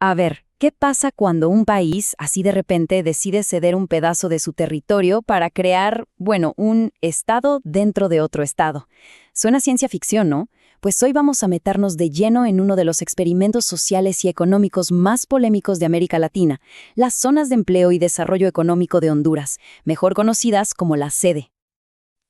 A ver, ¿qué pasa cuando un país, así de repente, decide ceder un pedazo de su territorio para crear, bueno, un estado dentro de otro estado? Suena ciencia ficción, ¿no? Pues hoy vamos a meternos de lleno en uno de los experimentos sociales y económicos más polémicos de América Latina, las zonas de empleo y desarrollo económico de Honduras, mejor conocidas como la SEDE.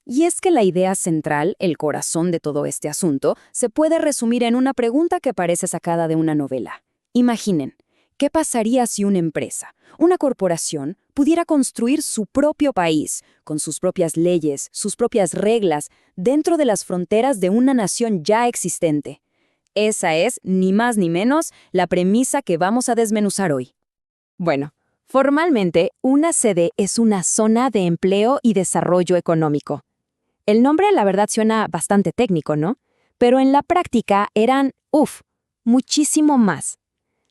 Y es que la idea central, el corazón de todo este asunto, se puede resumir en una pregunta que parece sacada de una novela. Imaginen, ¿qué pasaría si una empresa, una corporación, pudiera construir su propio país, con sus propias leyes, sus propias reglas, dentro de las fronteras de una nación ya existente? Esa es, ni más ni menos, la premisa que vamos a desmenuzar hoy. Bueno, formalmente, una sede es una zona de empleo y desarrollo económico. El nombre, la verdad, suena bastante técnico, ¿no? Pero en la práctica eran, muchísimo más.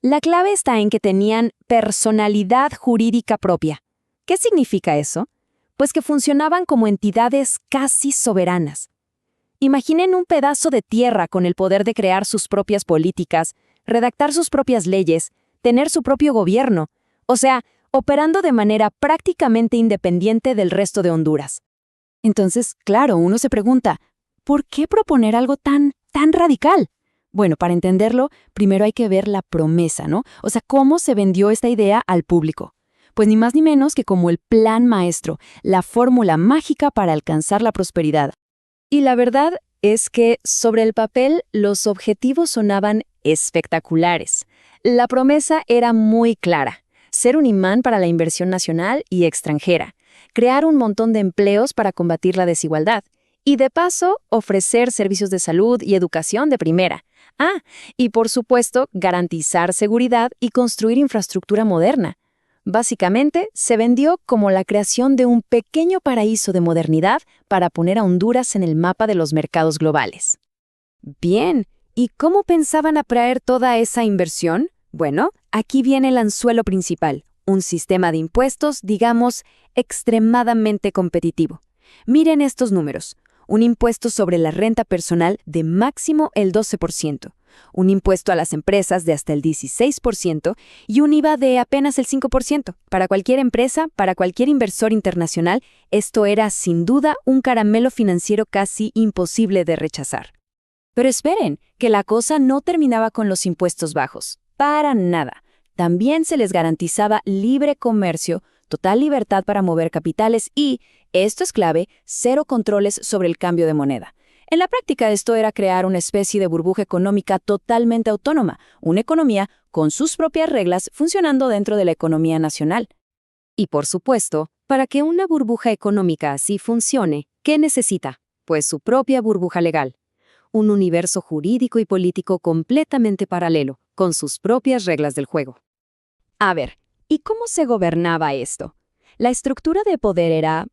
La clave está en que tenían personalidad jurídica propia. ¿Qué significa eso? Pues que funcionaban como entidades casi soberanas. Imaginen un pedazo de tierra con el poder de crear sus propias políticas, redactar sus propias leyes, tener su propio gobierno, o sea, operando de manera prácticamente independiente del resto de Honduras. Entonces, claro, uno se pregunta, ¿por qué proponer algo tan radical? Bueno, para entenderlo, primero hay que ver la promesa, ¿no? O sea, cómo se vendió esta idea al público. Pues ni más ni menos que como el plan maestro, la fórmula mágica para alcanzar la prosperidad. Y la verdad es que, sobre el papel, los objetivos sonaban espectaculares. La promesa era muy clara: ser un imán para la inversión nacional y extranjera, crear un montón de empleos para combatir la desigualdad y, de paso, ofrecer servicios de salud y educación de primera. Y por supuesto, garantizar seguridad y construir infraestructura moderna. Básicamente, se vendió como la creación de un pequeño paraíso de modernidad para poner a Honduras en el mapa de los mercados globales. Bien, ¿y cómo pensaban atraer toda esa inversión? Bueno, aquí viene el anzuelo principal: un sistema de impuestos, digamos, extremadamente competitivo. Miren estos números: un impuesto sobre la renta personal de máximo el 12%, un impuesto a las empresas de hasta el 16% y un IVA de apenas el 5%. Para cualquier empresa, para cualquier inversor internacional, esto era sin duda un caramelo financiero casi imposible de rechazar. Pero esperen, que la cosa no terminaba con los impuestos bajos. Para nada. También se les garantizaba libre comercio, total libertad para mover capitales y, esto es clave, cero controles sobre el cambio de moneda. En la práctica, esto era crear una especie de burbuja económica totalmente autónoma, una economía con sus propias reglas funcionando dentro de la economía nacional. Y por supuesto, para que una burbuja económica así funcione, ¿qué necesita? Pues su propia burbuja legal. Un universo jurídico y político completamente paralelo, con sus propias reglas del juego. A ver, ¿y cómo se gobernaba esto? La estructura de poder era,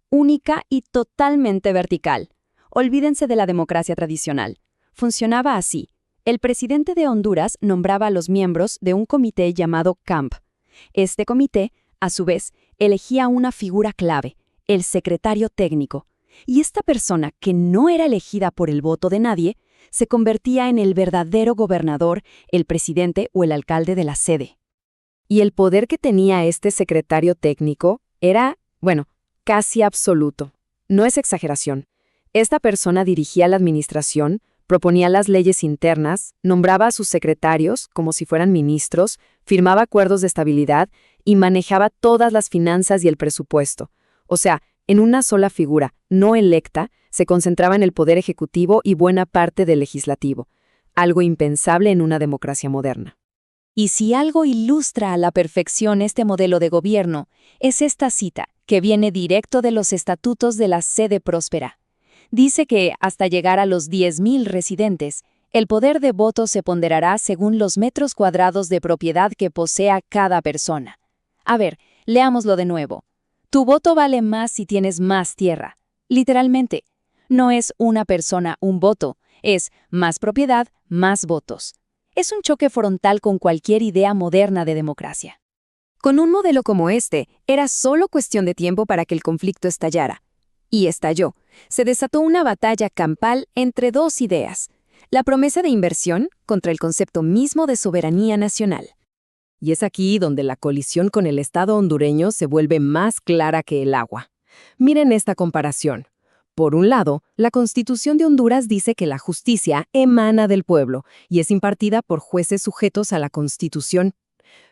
única y totalmente vertical. Olvídense de la democracia tradicional. Funcionaba así: el presidente de Honduras nombraba a los miembros de un comité llamado CAMP. Este comité, a su vez, elegía una figura clave, el secretario técnico. Y esta persona, que no era elegida por el voto de nadie, se convertía en el verdadero gobernador, el presidente o el alcalde de la sede. Y el poder que tenía este secretario técnico era, casi absoluto. No es exageración. Esta persona dirigía la administración, proponía las leyes internas, nombraba a sus secretarios como si fueran ministros, firmaba acuerdos de estabilidad y manejaba todas las finanzas y el presupuesto. O sea, en una sola figura, no electa, se concentraba en el poder ejecutivo y buena parte del legislativo, algo impensable en una democracia moderna. Y si algo ilustra a la perfección este modelo de gobierno, es esta cita, que viene directo de los estatutos de la sede próspera. Dice que, hasta llegar a los 10,000 residentes, el poder de voto se ponderará según los metros cuadrados de propiedad que posea cada persona. A ver, leámoslo de nuevo. Tu voto vale más si tienes más tierra. Literalmente, no es una persona, un voto, es más propiedad, más votos. Es un choque frontal con cualquier idea moderna de democracia. Con un modelo como este, era solo cuestión de tiempo para que el conflicto estallara. Y estalló. Se desató una batalla campal entre dos ideas: la promesa de inversión contra el concepto mismo de soberanía nacional. Y es aquí donde la colisión con el Estado hondureño se vuelve más clara que el agua. Miren esta comparación. Por un lado, la Constitución de Honduras dice que la justicia emana del pueblo y es impartida por jueces sujetos a la Constitución.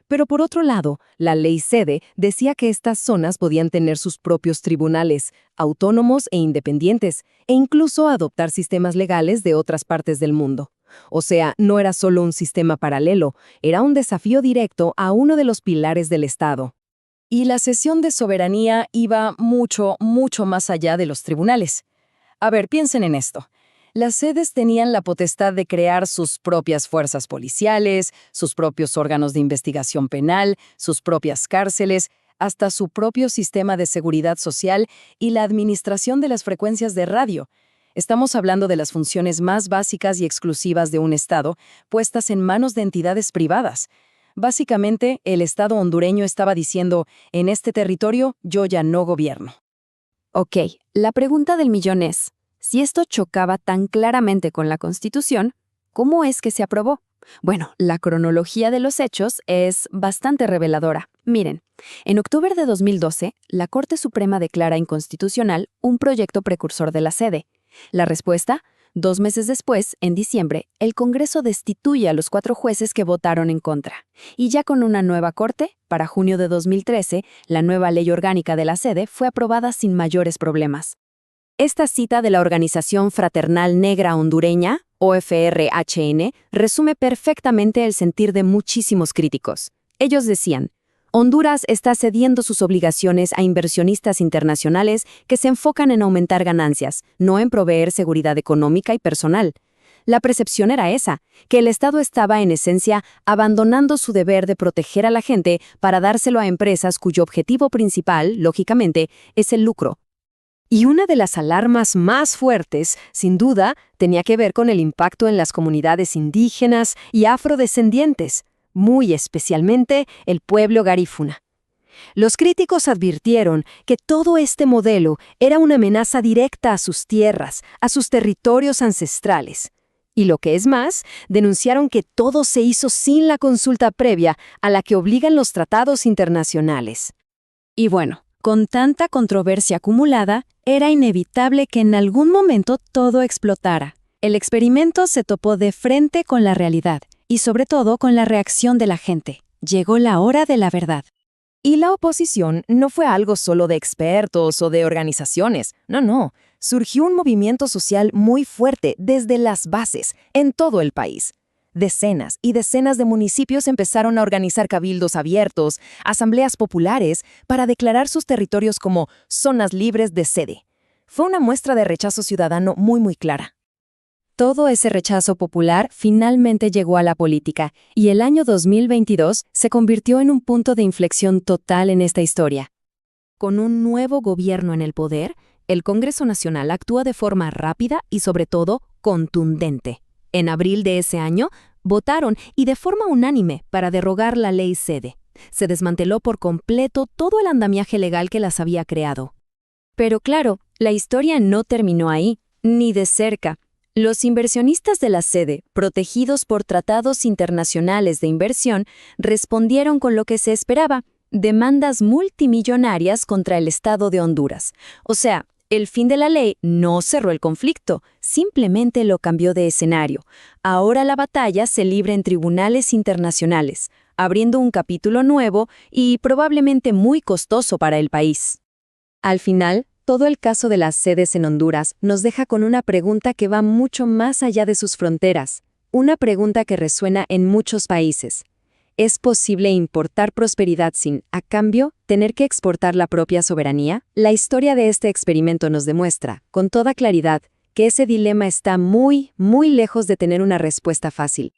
Pero por otro lado, la ley SEDE decía que estas zonas podían tener sus propios tribunales, autónomos e independientes, e incluso adoptar sistemas legales de otras partes del mundo. O sea, no era solo un sistema paralelo, era un desafío directo a uno de los pilares del Estado. Y la cesión de soberanía iba mucho, mucho más allá de los tribunales. A ver, piensen en esto. Las sedes tenían la potestad de crear sus propias fuerzas policiales, sus propios órganos de investigación penal, sus propias cárceles, hasta su propio sistema de seguridad social y la administración de las frecuencias de radio. Estamos hablando de las funciones más básicas y exclusivas de un Estado, puestas en manos de entidades privadas. Básicamente, el Estado hondureño estaba diciendo, en este territorio yo ya no gobierno. Ok, la pregunta del millón es, si esto chocaba tan claramente con la Constitución, ¿cómo es que se aprobó? Bueno, la cronología de los hechos es bastante reveladora. Miren, en octubre de 2012, la Corte Suprema declara inconstitucional un proyecto precursor de la SEDE. La respuesta, 2 meses después, en diciembre, el Congreso destituye a los 4 jueces que votaron en contra. Y ya con una nueva Corte, para junio de 2013, la nueva ley orgánica de la SEDE fue aprobada sin mayores problemas. Esta cita de la Organización Fraternal Negra Hondureña, OFRHN, resume perfectamente el sentir de muchísimos críticos. Ellos decían, Honduras está cediendo sus obligaciones a inversionistas internacionales que se enfocan en aumentar ganancias, no en proveer seguridad económica y personal. La percepción era esa, que el Estado estaba en esencia abandonando su deber de proteger a la gente para dárselo a empresas cuyo objetivo principal, lógicamente, es el lucro. Y una de las alarmas más fuertes, sin duda, tenía que ver con el impacto en las comunidades indígenas y afrodescendientes, muy especialmente el pueblo garífuna. Los críticos advirtieron que todo este modelo era una amenaza directa a sus tierras, a sus territorios ancestrales. Y lo que es más, denunciaron que todo se hizo sin la consulta previa a la que obligan los tratados internacionales. Y bueno, con tanta controversia acumulada, era inevitable que en algún momento todo explotara. El experimento se topó de frente con la realidad y sobre todo con la reacción de la gente. Llegó la hora de la verdad. Y la oposición no fue algo solo de expertos o de organizaciones. No. Surgió un movimiento social muy fuerte desde las bases, en todo el país. Decenas y decenas de municipios empezaron a organizar cabildos abiertos, asambleas populares, para declarar sus territorios como zonas libres de SEDE. Fue una muestra de rechazo ciudadano muy clara. Todo ese rechazo popular finalmente llegó a la política, y el año 2022 se convirtió en un punto de inflexión total en esta historia. Con un nuevo gobierno en el poder, el Congreso Nacional actúa de forma rápida y sobre todo contundente. En abril de ese año, votaron y de forma unánime para derogar la ley SEDE. Se desmanteló por completo todo el andamiaje legal que las había creado. Pero claro, la historia no terminó ahí, ni de cerca. Los inversionistas de la SEDE, protegidos por tratados internacionales de inversión, respondieron con lo que se esperaba, demandas multimillonarias contra el Estado de Honduras. O sea, el fin de la ley no cerró el conflicto, simplemente lo cambió de escenario. Ahora la batalla se libra en tribunales internacionales, abriendo un capítulo nuevo y probablemente muy costoso para el país. Al final, todo el caso de las sedes en Honduras nos deja con una pregunta que va mucho más allá de sus fronteras, una pregunta que resuena en muchos países. ¿Es posible importar prosperidad sin, a cambio, tener que exportar la propia soberanía? La historia de este experimento nos demuestra, con toda claridad, que ese dilema está muy lejos de tener una respuesta fácil.